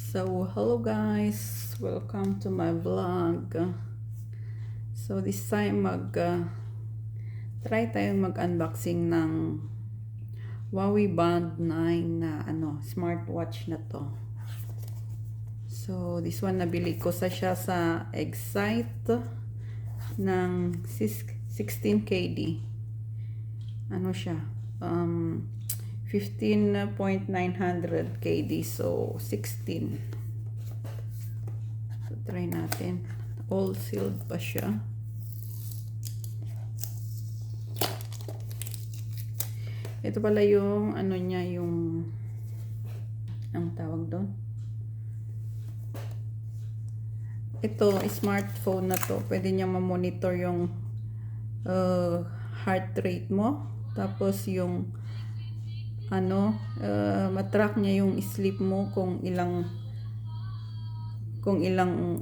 So, hello guys! Welcome to my vlog. So, this time try tayong mag-unboxing ng Huawei Band 9 na smartwatch na to. So, this one nabili ko siya sa Excite ng 16KD. Ano siya? 15.900 KD, so 16. So try natin. All sealed pa siya. Ito pala yung niya, yung ang tawag doon. Ito smartphone na to, pwede niya ma-monitor yung heart rate mo, tapos yung matrack niya yung sleep mo, kung ilang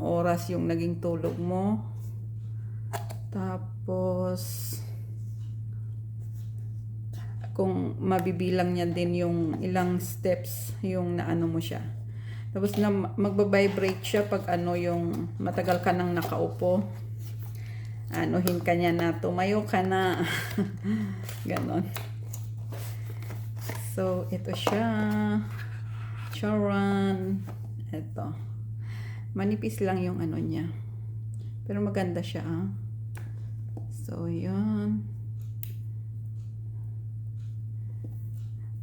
oras yung naging tulog mo. Tapos kung mabibilang niya din yung ilang steps yung naano mo siya. Tapos na magba-vibrate siya pag yung matagal ka nang nakaupo. Anuhin ka niya na tumayo ka na. Ganon. So, ito siya. Charan. Ito. Manipis lang yung niya. Pero maganda siya, So, yun.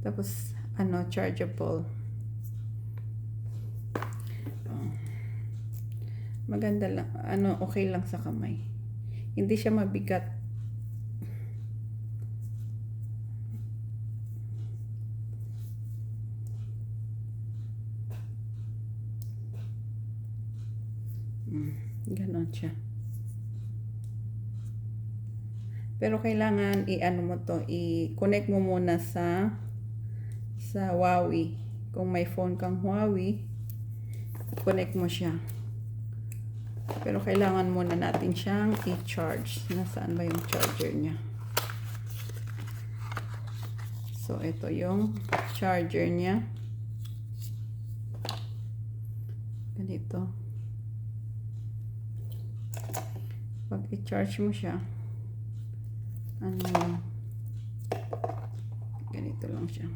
Tapos, chargeable. Maganda lang. Okay lang sa kamay. Hindi siya mabigat. Ganon siya. Pero kailangan i-connect mo muna sa Huawei. Kung may phone kang Huawei, connect mo siya. Pero kailangan muna natin siyang i-charge. Nasaan ba yung charger niya? So, ito yung charger niya. Ganito. Pag i-charge mo siya, ganito lang siya.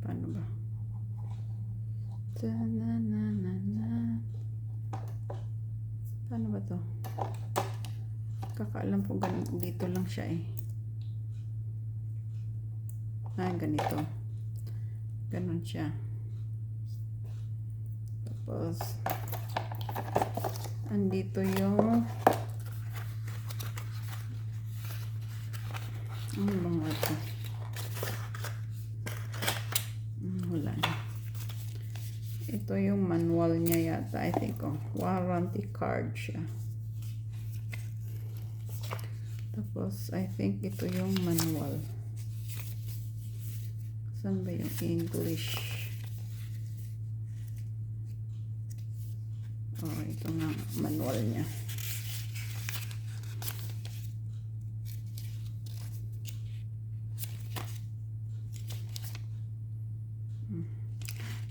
Paano ba? Paano ba to? Kakaalam po dito lang siya ganito. Ganon siya. Tapos andito yung ano bang ito? Wala na. Ito yung manual niya yata, I think. Warranty card siya. Tapos I think ito yung manual. Saan ba yung English? Ito nga manual niya.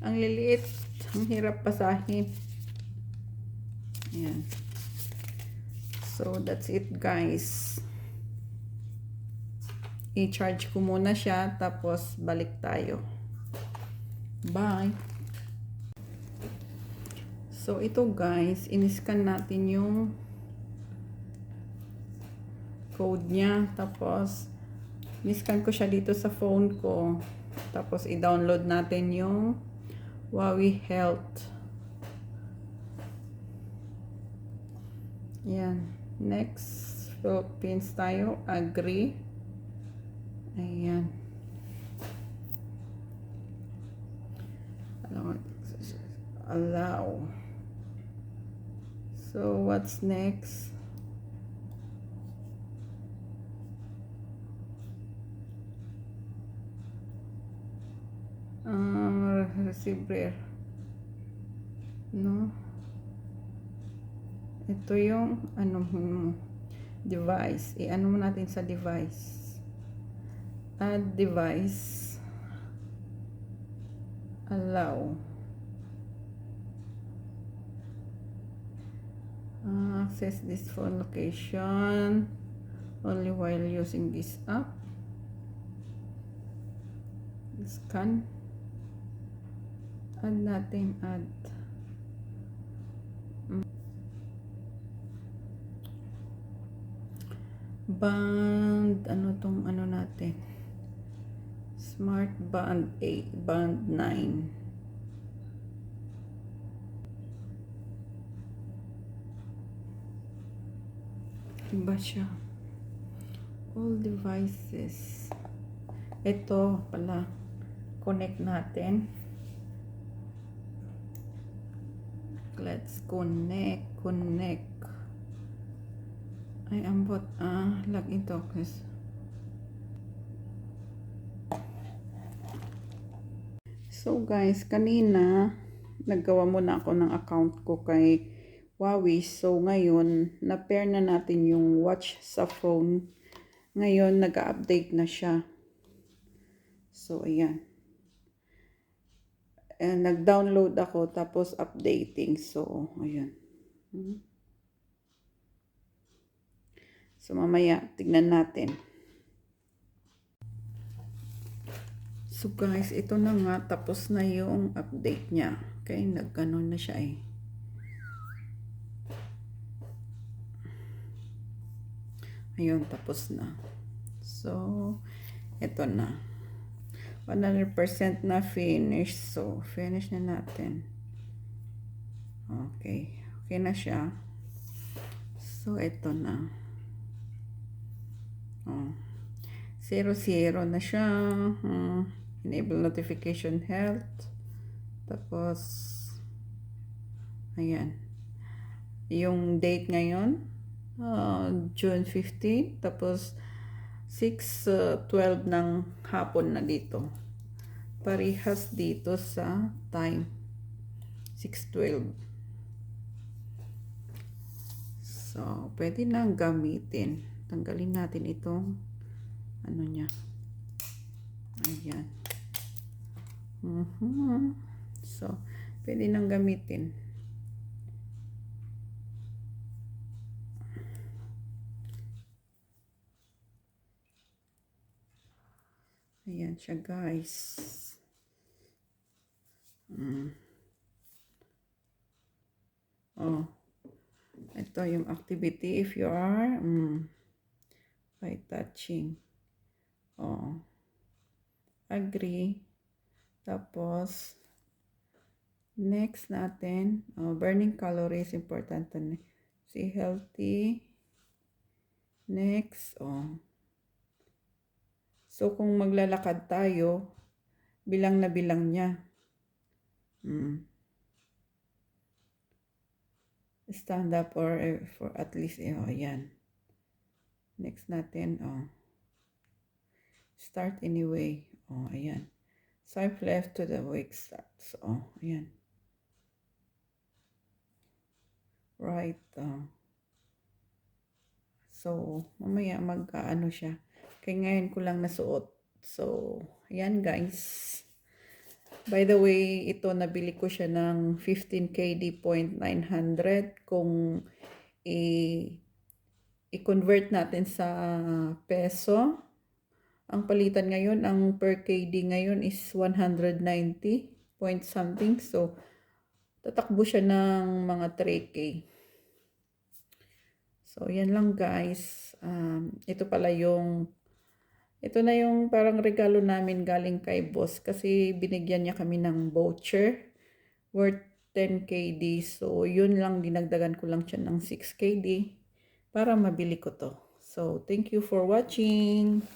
Ang liliit, ang hirap basahin. Ayan. So that's it guys. I-charge ko muna siya, tapos balik tayo. Bye! So, ito guys, in-scan natin yung code niya. Tapos, in-scan ko siya dito sa phone ko. Tapos, i-download natin yung Huawei Health. Yan. Next, Philippines tayo. Agree. Ayan. Allow. So, what's next? Receiver. No? Ito yung device. I-ano mo natin sa device. Add device. Allow. Access this phone location only while using this app. Scan. Add natin, add. Band, ano tong ano natin? Smart Band 8, Band 9. Iba siya. All devices. Ito pala. Connect natin. Let's connect. Ay, ambot. Lag ito. So guys, kanina naggawa muna ako ng account ko kay Huawei. So ngayon, na-pair na natin yung watch sa phone. Ngayon, nag-update na siya. So ayan. Nag-download ako tapos updating. So ayan. So mamaya, tignan natin. So guys, ito na nga, tapos na yung update niya. Okay, nagganon na siya eh. Ayun, tapos na. So, ito na. 100% na finish. So, finish na natin. Okay. Okay na siya. So, ito na. 0 na siya. Enable notification health. Tapos, ayan. Yung date ngayon, June 15. Tapos, 6:12 ng hapon na dito. Parehas dito sa time. 6:12. So, pwede nang gamitin. Tanggalin natin itong ano niya. Ayan. So, pwede nang gamitin. Ayan siya guys. Ito yung activity if you are by touching. Agree. Tapos, next natin, burning calories, important na. See healthy. Next, So, kung maglalakad tayo, bilang na bilang niya. Stand up or for at least, ayan. Next natin, start anyway. Ayan. Swipe left to the wake start. So, ayan. Right. So, mamaya mag-ano siya. Kaya ngayon ko lang nasuot. So, ayan guys. By the way, ito nabili ko siya ng 15KD.900. Kung i-convert natin sa peso, ang palitan ngayon, ang per KD ngayon is 190 point something. So, tatakbo siya ng mga 3K. So, yan lang guys. Ito na yung parang regalo namin galing kay boss. Kasi binigyan niya kami ng voucher worth 10KD. So, yun lang, dinagdagan ko lang siya ng 6KD para mabili ko to. So, thank you for watching.